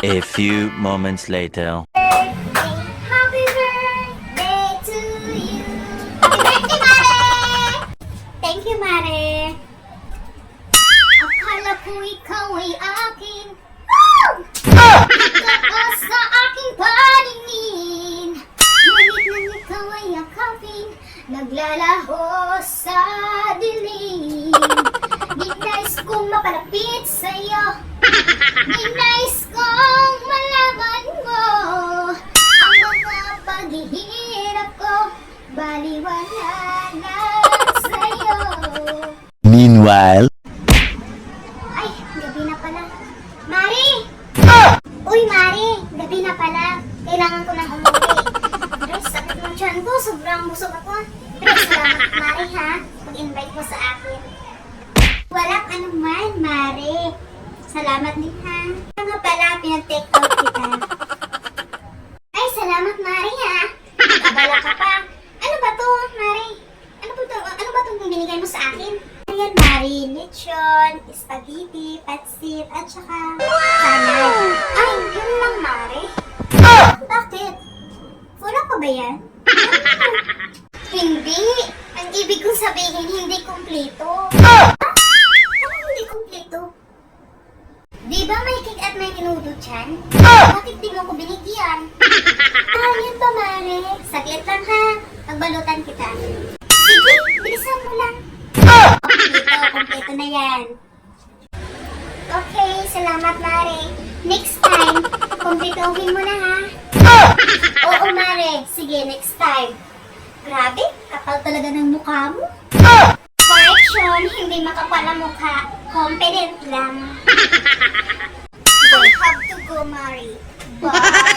A few moments later. Happy birthday to you. Happy birthday, Mare! Thank you, Mare. Akala ko ikaw ay akin. Ikaw sa aking paningin. Ngunit nang ikaw ay yakapin, naglalaho sa dilim. Di nais kong mapalapit sa'yo. Di nais kong malaman mo ang mga paghihirap ko, baliwala lang sa'yo. Meanwhile. Ay, gabi na pala. Mari! Uy, Mari! Gabi na pala. Kailangan ko nang umuwi. Pero sakit ng tiyan ko. Sobrang busog ako. Pero salamat, Mari, ha? Pag-invite mo sa akin. Walang anuman, Mari. Salamat din, ha? Kaya nga pala, pinag-take out kita. Ay, salamat, Mari, ha? Abala ka pa. Ano ba to, Mari? Ano ba itong binigay mo sa akin? Ayan, Mari, lechon, spaghetti, patsit, at saka salad. Ay, yun lang, Mari. Bakit? Wala pa ba yan? Hindi. Ang ibig kong sabihin, hindi kumpleto. Ano hindi kumpleto? Di ba may cake at may minudo dyan? Bakit di mo ko binigyan? Yun ba, Mari? Saglit lang, ha? Pagbalutan kita. Sige, bilisan mo lang. Kompleto na yan. Okay, salamat, Mare. Next time, kumpletuhin mo na, ha? Oo, Mare. Sige, next time. Grabe, kapal talaga ng mukha mo. Correction, hindi makapal ang mukha. Confident lang. I have to go, Mare. Bye.